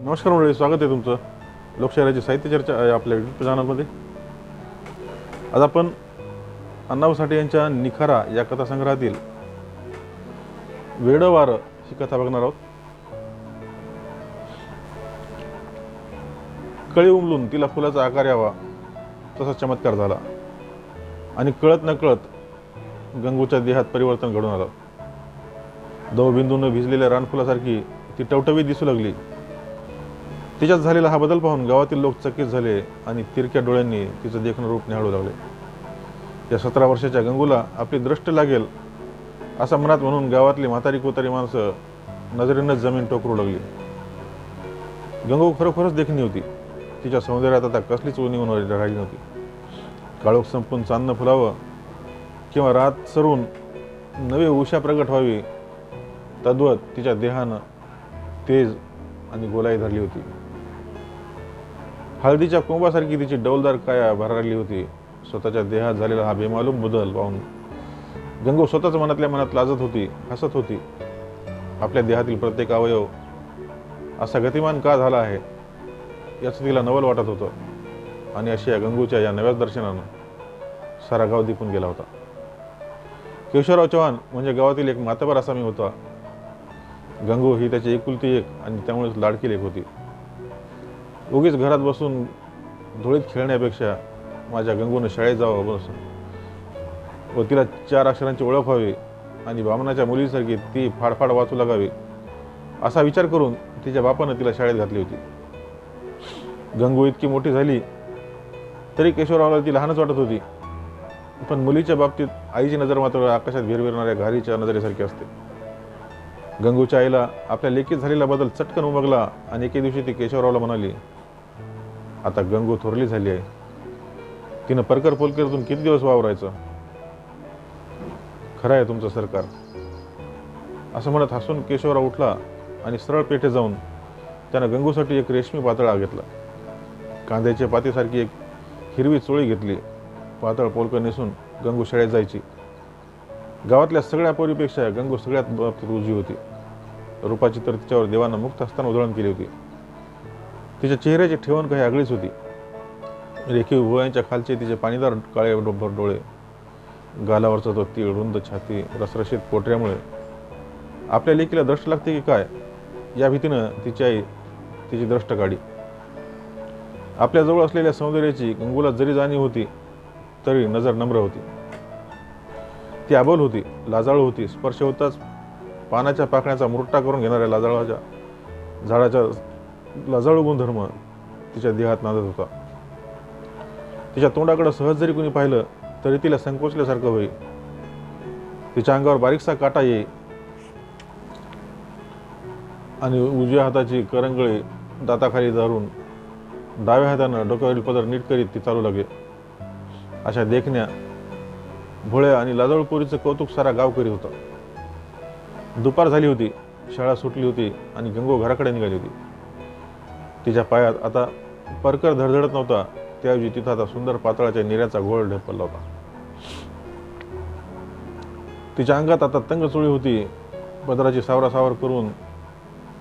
नमस्कार मंडळी, स्वागत आहे तुमचं लोकशाहीची साहित्य चर्चा या आपल्या यूट्यूब चॅनलमध्ये। आज आपण अण्णाभाऊ साठे यांच्या निखारा या कथासंग्रहातील वेडं वारं ही कथा बघणार आहोत। कळी उमलून तिला फुलाचा आकार यावा तसा चमत्कार झाला आणि कळत नकळत गंगूच्या देहात परिवर्तन घडून आलं। दवबिंदूने भिजलेल्या रानफुलासारखी ती टवटवीत दिसू लागली। तिच्यात झालेला हा बदल पाहून गावातील लोक चकित झाले आणि तिरक्या डोळ्यांनी तिचं देखणं रूप निहाळू लागले। या 17 वर्षाच्या गंगूला आपली दृष्ट लागेल असं मनात म्हणून गावातली म्हातारी कोतारी माणसं नजरेनंच जमीन टोकरू लागली। गंगू खरोखरच देखणी होती। तिच्या सौंदर्यात आता कसलीच उणीव राहिली नव्हती। काळोख संपून चांदणं फुलावं किंवा रात सरून नवी उषा प्रगट व्हावी तद्वत तिच्या देहानं तेज आणि गोलाई धरली होती। हळदीच्या कोंबासारखी तिची डौलदार काया भरारली होती। स्वतःच्या देहात झालेला हा बेमालूम बदल पाहून गंगू स्वतःच मनातल्या मनात लाजत होती, हसत होती। आपल्या देहातील प्रत्येक अवयव असा गतिमान का झाला आहे याचं तिला नवल वाटत होतं आणि अशी या गंगूच्या या नव्याच दर्शनानं सारा गाव दिपून गेला होता। केशवराव चव्हाण म्हणजे गावातील एक मातबर असामी होता। गंगू ही त्याची एकुलती एक आणि त्यामुळेच लाडकी लेक होती। उगीच घरात बसून धुळीत खेळण्यापेक्षा माझ्या गंगूने शाळेत जावं बस व तिला 4 अक्षरांची ओळख व्हावी आणि बामणाच्या मुलीसारखी ती फाडफाड वाचू लागावी असा विचार करून तिच्या बापानं तिला शाळेत घातली होती। गंगू इतकी मोठी झाली तरी केशवरावला ती लहानच वाटत होती, पण मुलीच्या बाबतीत आईची नजर मात्र आकाशात भिरभिरणाऱ्या घारीच्या नजरेसारखी असते। गंगूच्या आईला आपल्या लेकीत झालेला बदल चटकन उमगला आणि एके दिवशी ती केशवरावला म्हणाली, आता गंगू थोरली झाली आहे, तिनं परकर पोलकरीतून किती दिवस वावरायचं? खरं आहे तुमचं सरकार, असं म्हणत हसून केशवराव उठला आणि सरळ पेठे जाऊन त्यानं गंगूसाठी एक रेशमी पातळा घेतला। कांद्याच्या पातीसारखी एक हिरवी चोळी घेतली। पातळ पोलकर नेसून गंगू शाळेत जायची। गावातल्या सगळ्या पोरीपेक्षा गंगू सगळ्यात बाबतीत उजवी होती। रूपाची तर तिच्यावर देवानं मुक्त हस्तानं उधळण केली होती। तिच्या चेहऱ्याची ठेवण काही आगळीच होती। रेखीव भुवयांच्या खालचे तिचे पाणीदार काळे डोळे, गालावरचा तो तीळ, रुंद छाती, रसरशीत पोटऱ्यामुळे आपल्या लेकीला दृष्ट लागते की काय या भीतीनं तिची आई तिची दृष्ट काढी। आपल्याजवळ असलेल्या सौंदर्याची गंगूला जरी जाणीव होती तरी नजर नम्र होती। ती अबोल होती, लाजाळू होती। स्पर्श होताच पानाच्या पाकळ्याचा मुरटा करून घेणाऱ्या लाजाळाच्या झाडाचा लाजाळू गुणधर्म तिच्या देहात नांदत होता। तिच्या तोंडाकडे सहज जरी कोणी पाहिलं तरी तिला संकोचल्यासारखं होई। तिच्या अंगावर बारीकसा काटा येई आणि उजव्या हाताची करंगळी दाताखाली धरून डाव्या हातानं डोक्यावरील पदर नीट करीत ती चालू लागे। अशा देखण्या भोळ्या आणि लाजाळू पोरीचं कौतुक सारा गाव करीत होता। दुपार झाली होती, शाळा सुटली होती आणि गंगू घराकडे निघाली होती। तिच्या पायात आता परकर धडधडत नव्हता, त्याऐवजी तिथं आता सुंदर पातळाच्या निऱ्याचा घोळ ढेपला होता। तिच्या अंगात आता तंग चोळी होती। पदराची सावरासावर करून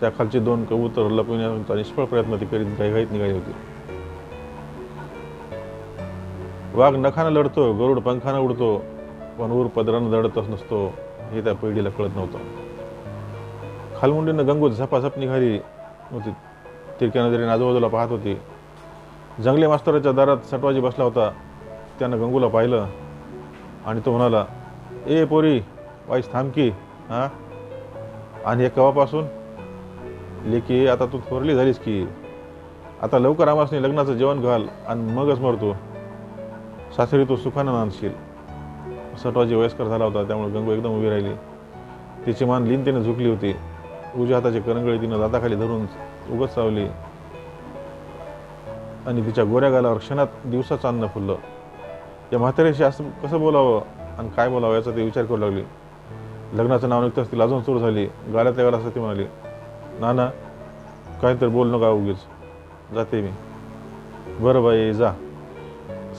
त्या खालची 2 कबूतर लपविण्याचा निष्फळ प्रयत्न ती करीत घाईघाईत निघाली होती। वाघ नखानं लढतो, गरुड पंखानं उडतो, पण ऊर पदरानं लढतच नसतो हे त्या पिढीला कळत नव्हतं। खालमुंडीनं गंगू झपाझप निघाली होती। तिरक्या नजरेने आजूबाजूला पाहत होती। जंगले मास्तराच्या दारात सटवाजी बसला होता। त्यानं गंगूला पाहिलं आणि तो म्हणाला, ए पोरी, वाईस थांब की, हा? आणि हे कवापासून? लेकी, आता तू थोरली झालीस की, आता लवकर आमासनी लग्नाचं जेवण घाल आणि मगच मरतो। सासरी तू सुखानं नांदशील। सटवाजी वयस्कर झाला होता, त्यामुळे गंगू एकदम उभी राहिली। तिची मान लीनतेने झुकली होती। उजव्या हाताची करंगळी तिनं दाताखाली धरून उगत चावली आणि तिच्या गोऱ्या गालावर क्षणात दिवसा चांदणं फुललं। या म्हाताऱ्याशी असं कसं बोलावं आणि काय बोलावं याचा ती विचार करू लागली। लग्नाचं नाव निघताच ती लाजून सुरू झाली। गालातल्या गाला ती म्हणाली, नाना, काहीतरी बोल नका, उगीच जाते मी। बरं बाई, जा।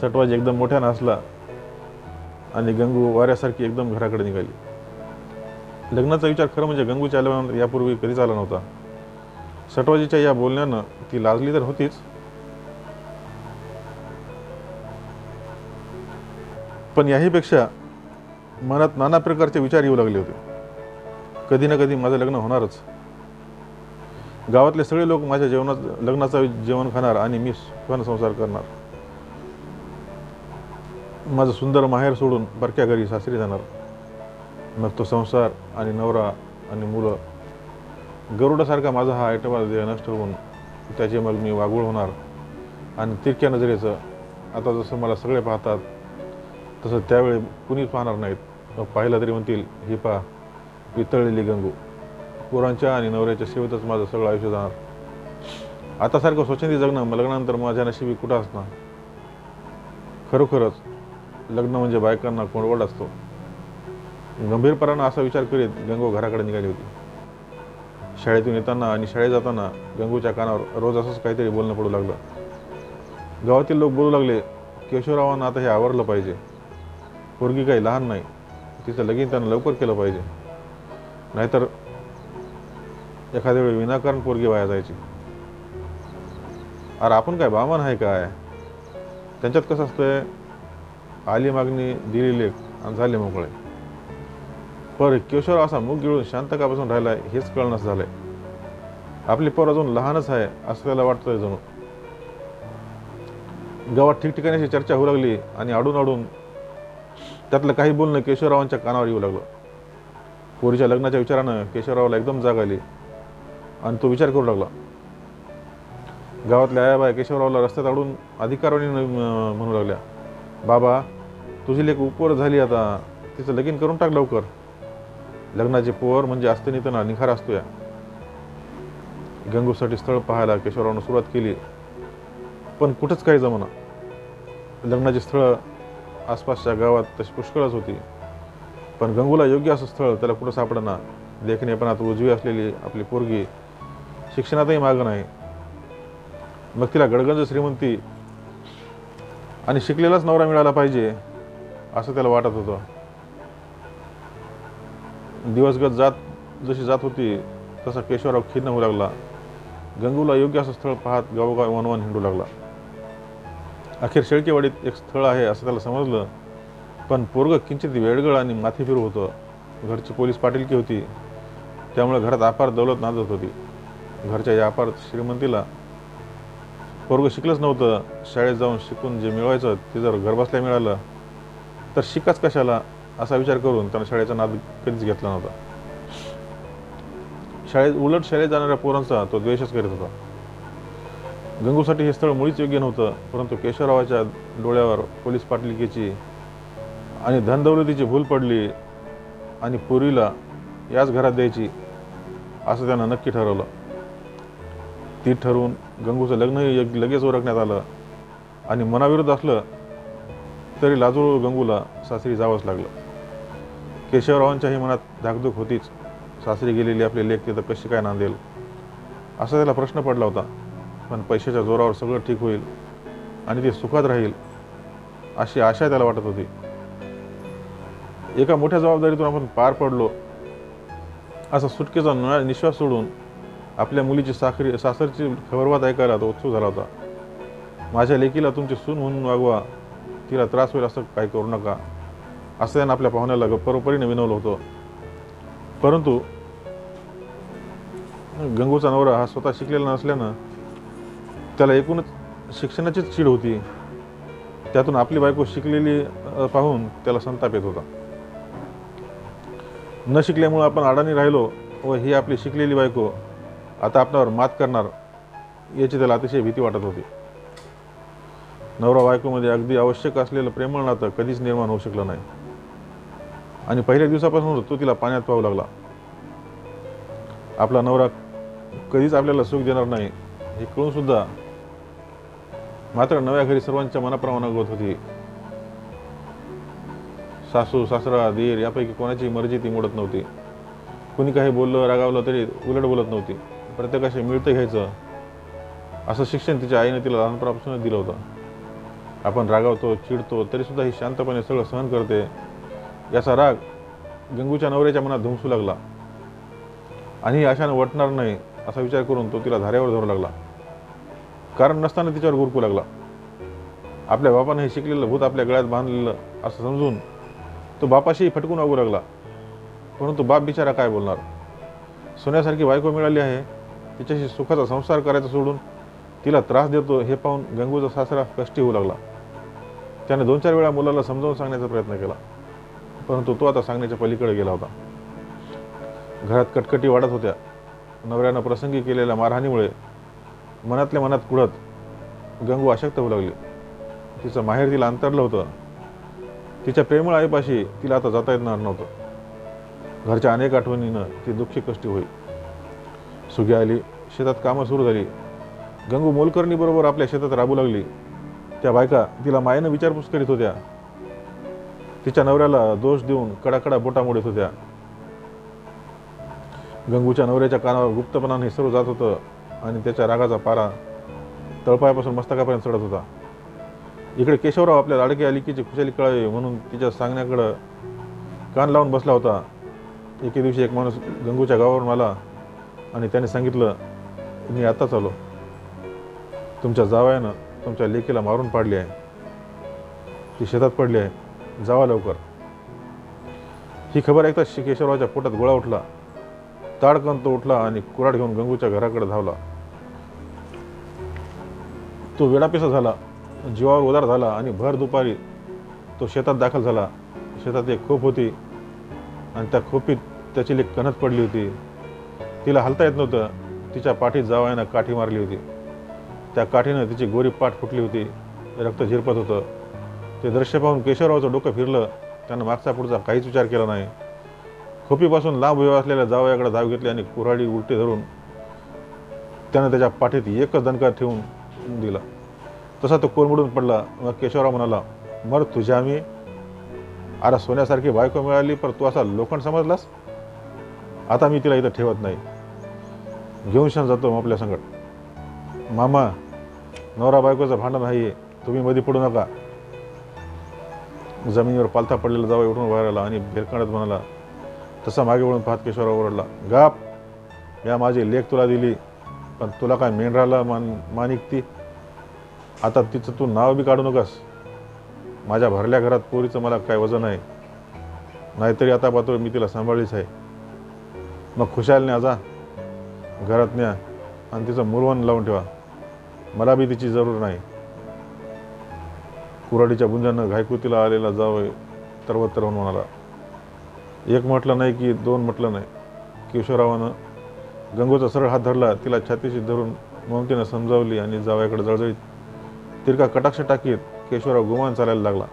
सटवाजी एकदम मोठ्यानं हसला आणि गंगू वाऱ्यासारखी एकदम घराकडे निघाली। लग्नाचा विचार खरं म्हणजे गंगूच्या आल्यानंतर यापूर्वी कधीच आला नव्हता। सटवाजीच्या या बोलण्यानं ती लाजली तर होतीच, पण याहीपेक्षा मनात नाना प्रकारचे विचार येऊ लागले होते. कधी ना कधी माझं लग्न होणारच. गावातले सगळे लोक माझ्या लग्नाचा जेवण खाणार आणि मी सुखानं संसार करणार. माझं सुंदर माहेर सोडून परक्या घरी सासरी जाणार. मग तो संसार आणि नवरा आणि मुलं, गरुडासारखा माझा हा ऐटवा देह नष्ट होऊन त्याचे मग मी वागूळ होणार. आणि तिरक्या नजरेचं आता जसं मला सगळे पाहतात तसं त्यावेळी कुणीच पाहणार नाहीत. मग पाहिलं तरी म्हणतील, ही पा वितळलेली गंगू. पोरांच्या आणि नवऱ्याच्या सेवेतच माझं सगळं आयुष्य जाणार. आतासारखं स्वच्छंदी जगणं लग्नानंतर माझ्या नशिबी कुठं असणार. खरोखरच लग्न म्हणजे बायकांना कोंडवड असतो. गंभीरपणानं असा विचार करीत गंगू घराकडे निघाली होती. शाळेतून येताना आणि शाळेत जाताना गंगूच्या कानावर रोज असंच काहीतरी बोलणं पडू लागलं. गावातील लोक बोलू लागले, केशवरावांना आता हे आवरलं पाहिजे. पोरगी काही लहान नाही, तिचं लगीन त्यानं लवकर केलं पाहिजे, नाहीतर एखाद्या वेळी विनाकारण पोरगी वाया जायची. अरे आपण काय बामण आहे काय? त्यांच्यात कसं असतंय, आली मागणी दिली लेख आणि झाले मोकळे. पर केशवराव असा मुख गिळून शांत का बसून राहिलाय हेच कळणंच झालंय. आपली पोर अजून लहानच आहे असं त्याला वाटतंय जणू. गावात ठिकठिकाणी अशी चर्चा होऊ लागली आणि आडून त्यातलं काही बोलणं केशवरावांच्या कानावर येऊ लागलं. पोरीच्या लग्नाच्या विचारानं केशवरावाला एकदम जाग आली आणि तो विचार करू लागला. गावातल्या आयाबाई केशवरावाला रस्त्यात अडून अधिकारवाणी म्हणू लागल्या, बाबा तुझी लेक उपवर झाली, आता तिचं लगीन करून टाक लवकर. लग्नाचे पोर म्हणजे अस्तित्वाला निखार असतो. या गंगूसाठी स्थळ पाहायला केशवरावानं सुरुवात केली, पण कुठंच काही जमना. लग्नाची स्थळं आसपासच्या गावात तशी पुष्कळच होती, पण गंगूला योग्य असं स्थळ त्याला कुठं सापडना. लेखणेपणात उजवी असलेली आपली पोरगी शिक्षणातही मागं नाही. मग तिला गडगंज श्रीमंती आणि शिकलेलाच नवरा मिळाला पाहिजे असं त्याला वाटत होतं. दिवसगत जशी जात होती तसा केशवराव खिन्न होऊ लागला. गंगूला योग्य असं स्थळ पाहत गावोगाव वनवन हिंडू लागला. अखेर शेळकेवाडीत एक स्थळ आहे असं त्याला समजलं, पण पोरगं किंचित वेडगळ आणि माथी फिरू होतं. घरची पोलीस पाटीलकी होती, त्यामुळे घरात अपार दौलत नांदत होती. घरच्या या अपार श्रीमंतीला पोरगं शिकलंच नव्हतं. शाळेत जाऊन शिकून जे मिळवायचं ते जर घरबसल्या मिळालं तर शिकाच कशाला असा विचार करून त्यानं शाळेचा नाद कधीच घेतला नव्हता. शाळेत जाणाऱ्या पोरांचा तो द्वेषच करीत होता. गंगूसाठी हे स्थळ मुळीच योग्य नव्हतं, परंतु केशवरावाच्या डोळ्यावर पोलीस पाटलिकेची आणि धनदौलतीची भूल पडली आणि पोरीला याच घरात द्यायची असं त्यानं नक्की ठरवलं. ती ठरवून गंगूचं लग्नही लगेच ओळखण्यात आलं आणि मनाविरुद्ध असलं तरी लाजूळ गंगूला सासरी जावंच लागलं. केशवरावांच्याही मनात धाकधूक होतीच. सासरी गेलेली आपली लेक तिथं कशी काय नांदेल असा त्याला प्रश्न पडला होता. पण पैशाच्या जोरावर सगळं ठीक होईल आणि ते सुखात राहील अशी आशा त्याला वाटत होती. एका मोठ्या जबाबदारीतून आपण पार पडलो असा सुटकेचा निश्वास सोडून आपल्या मुलीची सासरची खबरबात ऐकायला तो उत्सुक झाला होता. माझ्या लेकीला तुमची सून म्हणून वागवा, तिला त्रास होईल असं काही करू नका असं त्यानं आपल्या पाहुण्याला परोपरीने विनवलं होतं. परंतु गंगूचा नवरा हा स्वतः शिकलेला नसल्यानं त्याला एकूणच शिक्षणाचीच चीड होती. त्यातून आपली बायको शिकलेली पाहून त्याला संताप येत होता. न शिकल्यामुळे आपण अडाणी राहिलो व ही आपली शिकलेली बायको आता आपल्यावर मात करणार याची त्याला अतिशय भीती वाटत होती. नवरा बायकोमध्ये अगदी आवश्यक असलेलं प्रेमळ नातं कधीच निर्माण होऊ शकलं नाही आणि पहिल्या दिवसापासून तो तिला पाण्यात पाहू लागला. आपला नवरा कधीच आपल्याला सुख देणार नाही हे कळून सुद्धा मात्र नव्या घरी सर्वांच्या मनाप्रमाणे होत होती. सासू सासरा दीर यापैकी कोणाची मर्जी ती मोडत नव्हती. कुणी काही बोललं रागावलं तरी उलट बोलत नव्हती. प्रत्येकाशी मिळतं घ्यायचं असं शिक्षण तिच्या आईने तिला लहानपणापासूनच दिलं होतं. आपण रागावतो चिडतो तरीसुद्धा ही शांतपणे सगळं सहन करते याचा राग गंगूच्या नवऱ्याच्या मनात धुमसू लागला आणि ही आशानं वटणार नाही असा विचार करून तो तिला धाऱ्यावर धरू लागला. कारण नसताना तिच्यावर गुरकू लागला. आपल्या बापानं हे शिकलेलं भूत आपल्या गळ्यात बांधलेलं असं समजून तो बापाशीही फटकून वागू लागला. परंतु बाप बिचारा काय बोलणार. सोन्यासारखी बायको मिळाली आहे, तिच्याशी सुखाचा संसार करायचा सोडून तिला त्रास देतो हे पाहून गंगूचा सासरा कष्टी होऊ लागला. त्याने 2-4 वेळा मुलाला समजावून सांगण्याचा प्रयत्न केला, परंतु तो आता सांगण्याच्या पलीकडे गेला होता. घरात कटकटी वाढत होत्या. नवऱ्यानं प्रसंगी केलेल्या मारहाणीमुळे मनातल्या मनात कुढत गंगू अशक्त होऊ लागली. तिचं माहेर तिला अंतरलं होतं. तिच्या प्रेमळ आईपाशी तिला आता जाता येणार नव्हतं. घरच्या अनेक आठवणीनं ती दुःखी कष्टी होई. सुगी आली, शेतात कामं सुरू झाली. गंगू मोलकरणीबरोबर आपल्या शेतात राबू लागली. त्या बायका तिला मायेनं विचारपूस करीत होत्या. तिच्या नवऱ्याला दोष देऊन कडाकडा बोटा मोडीत होत्या. गंगूच्या नवऱ्याच्या कानावर गुप्तपणाने सर्व जात होतं आणि त्याच्या रागाचा पारा तळपायापासून मस्तकापर्यंत चढत होता. इकडे केशवराव आपल्या लाडकी अलिकीची खुशाली कळावी म्हणून तिच्या सांगण्याकडं कान लावून बसला होता. एके दिवशी एक माणूस गंगूच्या गावावरून आला आणि त्याने सांगितलं, मी आताच आलो. तुमच्या जावयानं तुमच्या लेकीला मारून पाडली आहे. ती शेतात पडली आहे. जावा लवकर. ही खबर ऐकताच केशवरावच्या पोटात गोळा उठला. ताडकन तो उठला आणि कुऱ्हाड घेऊन गंगूच्या घराकडे धावला. तो वेडापिसा झाला, जीवावर उदार झाला आणि भर दुपारी तो शेतात दाखल झाला. शेतात एक खोप होती आणि त्या खोपीत त्याची लेक कणत पडली होती. तिला हलता येत नव्हतं. तिच्या पाठीत जावयानं काठी मारली होती. त्या काठीनं तिची गोरी पाठ फुटली होती. रक्त झिरपत होतं. ते दृश्य पाहून केशवरावचं डोकं फिरलं. त्यानं मागचा पुढचा काहीच विचार केला नाही. खोपीपासून लांब उभ्या असलेल्या जावयाकडे धाव घेतली आणि कुऱ्हाडी उलटी धरून त्यानं त्याच्या पाठीत एकच दणका ठेवून दिला. तसा तो कोलमडून पडला. मग केशवराव म्हणाला, मर तुझ्या मी. अरे सोन्यासारखी बायको मिळाली, पर तू असा लोखंड समजलास. आता मी तिला इथं ठेवत नाही. घेऊन शान जातो आपल्या संकट. मामा, नवरा बायकोचं भांडण आहे, तुम्ही मध्ये पडू नका. जमिनीवर पालथा पडलेला जावई उठून बाहेर आला आणि भेरकांडत म्हणाला. तसा मागे वळून पाहत केशवराव ओरडला, गाप. या माझी लेक तुला दिली, पण तुला काय मेंढराला मानिक ती. आता तिचं तू नाव बी काढू नकास. माझ्या भरल्या घरात पोरीचं मला काय वजन आहे. नाहीतरी आता पाहतो मी तिला सांभाळलीच आहे. मग खुशाल न्या, जा घरात न्या आणि तिचं मुरवण लावून ठेवा. मला बी तिची जरूर नाही. कुऱ्हाडीच्या गुंजानं घायकुतीला आलेला जावई तरवत तरवून म्हणाला. एक म्हटलं नाही की 2 म्हटलं नाही. केशवरावानं गंगूचा सरळ हात धरला. तिला छातीशी धरून ममतेनं समजावली आणि जावयाकडे जळजळीत तिरका कटाक्ष टाकीत केशवराव गुमान चालायला लागला.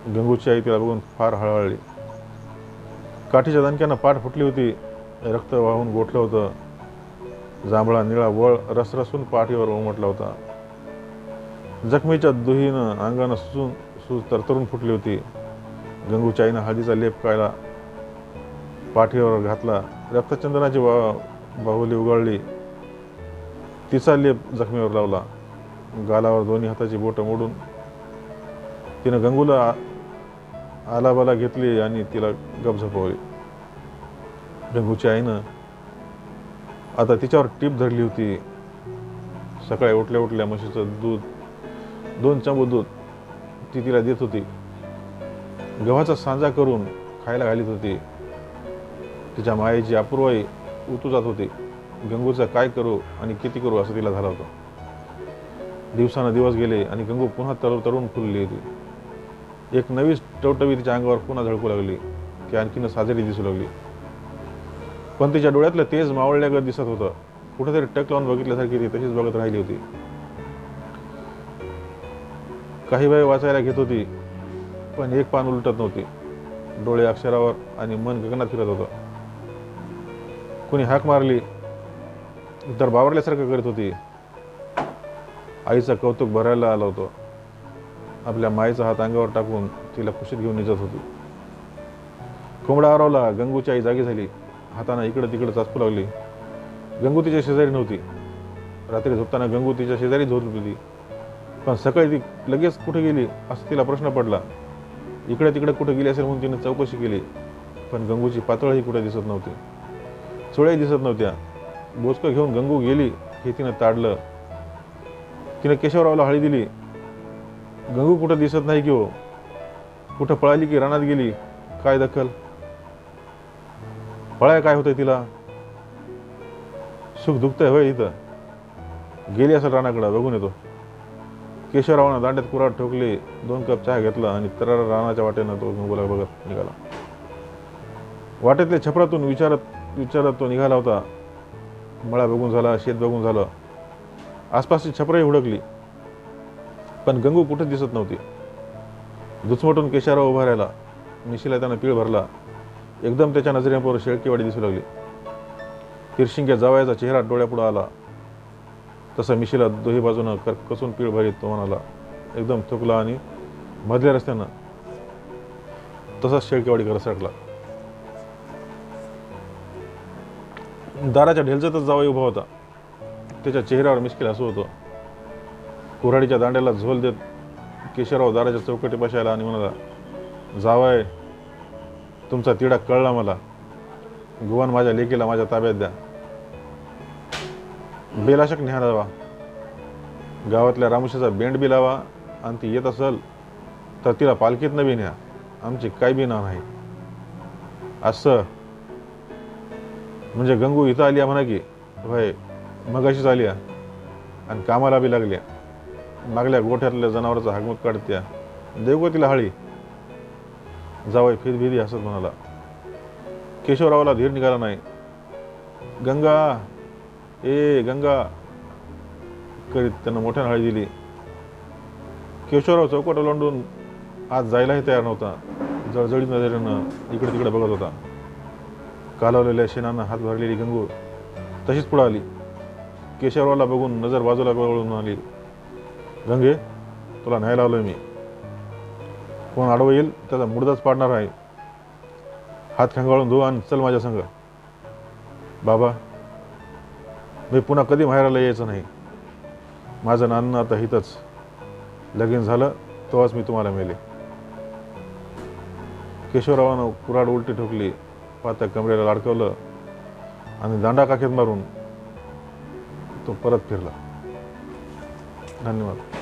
गंगूची आई तिला बघून फार हळहळली. काठीच्या दणक्यानं पाठ फुटली होती. रक्त वाहून गोठलं होतं. जांभळा निळा वळ रसरसून पाठीवर उमटला होता. जखमीच्या दुहीनं अंगानं सूज तरतरून फुटली होती. गंगूच्या आईनं हळदीचा लेप काढला, पाठीवर घातला. रक्तचंदनाची बाहुली उघडली. तिचा लेप जखमीवर लावला. गालावर दोन्ही हाताची बोटं मोडून तिनं गंगूला आलाबाला घेतली आणि तिला गप झोपवली. गंगूच्या आईनं आता तिच्यावर टीप धरली होती. सकाळी उठल्या उठल्या म्हशीचं दूध 2 चंबू दूध ती तिला देत होती. गव्हाचा सांजा करून खायला घालीत होती. तिच्या मायेची अपूर्वाई उतू जात होती. गंगूचं काय करू आणि किती करू असं तिला झालं होतं. दिवसानं दिवस गेले आणि गंगू पुन्हा तरुण फुलली होती. एक नवी टवटवी तिच्या अंगावर पुन्हा झळकू लागली. ती आणखीन साजेरी दिसू लागली. पण तिच्या डोळ्यातलं तेज मावळल्यागत दिसत होतं. कुठेतरी टक लावून बघितल्यासारखी ती तशीच बघत राहिली होती. काही वेळ वाचायला घेत होती, पण एक पान उलटत नव्हती. डोळे अक्षरावर आणि मन गगनात फिरत होतं. कुणी हाक मारली तर बावरल्यासारखं करत होती. आईचं कौतुक भरायला आलं होतं. आपल्या माईचा हात अंगावर टाकून तिला कुशीत घेऊन निजत होती. कोंबडा आरवला. गंगूची आई जागी झाली. हातानं इकडं तिकडं चाचपू लागली. गंगू तिच्या शेजारी नव्हती. रात्री झोपताना गंगू तिच्या शेजारी झोपली होती, पण सकाळी ती लगेच कुठे गेली असं तिला प्रश्न पडला. इकडे तिकडे कुठे गेली असेल म्हणून तिने चौकशी केली, पण गंगूची पातळही कुठे दिसत नव्हती. चुळ्याही दिसत नव्हत्या. बोचकं घेऊन गंगू गेली हे तिनं ताडलं. तिने केशवरावला हळी दिली. गंगू कुठं दिसत नाही की हो, कुठं पळाली की रानात गेली, काय दखल? पळाय काय होतंय तिला? सुख दुखतंय होय इथं, गेली असेल रानाकडं, बघून येतो. केशवरावानं दांड्यात कुऱ्हाड ठोकली, 2 कप चहा घेतला आणि तरार रानाच्या वाटेनं तो गंगूला बघत निघाला. वाटेतल्या छपरातून विचारत तो निघाला होता. मळा बघून झाला, शेत बघून झालं, आसपासची छपरही हुडकली, पण गंगू कुठेच दिसत नव्हती. दुचमटून केशवराव उभा राहिला. मिशीला त्यानं पीळ भरला. एकदम त्याच्या नजरेपोर शेळकेवाडी दिसू लागली. तिरशिंग्या जावयाचा चेहरा डोळ्यापुढे आला. तसा मिशीला दोही बाजूनं कसून पीळ भरीत तो म्हणाला, एकदम थुकला आणि मधल्या रस्त्यानं तसाच शेळकेवाडीकडे सरकला. दाराच्या ढेलचतच जावई उभा होता. त्याच्या चेहऱ्यावर मिश्किल हसू होतं. कुऱ्हाडीच्या दांड्याला झोल देत केशवराव दाराच्या चौकटीपाशी आला आणि म्हणाला, जावय, तुमचा तिढा कळला मला. गुवान माझ्या लेकीला माझ्या ताब्यात द्या. बेलाशक न्या जावा. गावातल्या रामुशीचा बेंड बी लावा आणि ती येत असेल तर तिला पालखीत बी न्या. आमची काय बी ना नाही. असं म्हणजे गंगू इथं आली म्हणा की? होय, मगाशीच आली आणि कामाला बी लागल्या. मागल्या गोठ्यातल्या जनावरांचा हागमूत काढत्या. देऊ का तिला हळी? जावई फिरभिरी हसत म्हणाला. केशवरावाला धीर निघाला नाही. गंगा, ए गंगा करीत त्यानं मोठ्यानं हळी दिली. केशवराव चौकट ओलांडून आज जायलाही तयार नव्हता. जळजळीत नजरेनं इकडे तिकडे बघत होता. कालवलेल्या शेणानं हात भरलेली गंगू तशीच पुढे आली. केशवरावला बघून नजर बाजूला वळून आली. गंगे, तुला न्यायला आलोय मी. कोण आडवं येईल त्याचा मुडदाच पाडणार आहे. हात खंगाळून धु आणि चल माझ्या संग. बाबा, मी पुन्हा कधी माहेराला यायचं नाही. माझं नाणं आता हितच. लगीन झालं तेव्हाच मी तुम्हाला मेले. केशवरावानं कुऱ्हाड उलटी ठोकली, पात्या कमरेला लाडकवलं आणि दांडा काखेत मारून तो परत फिरला. धन्यवाद.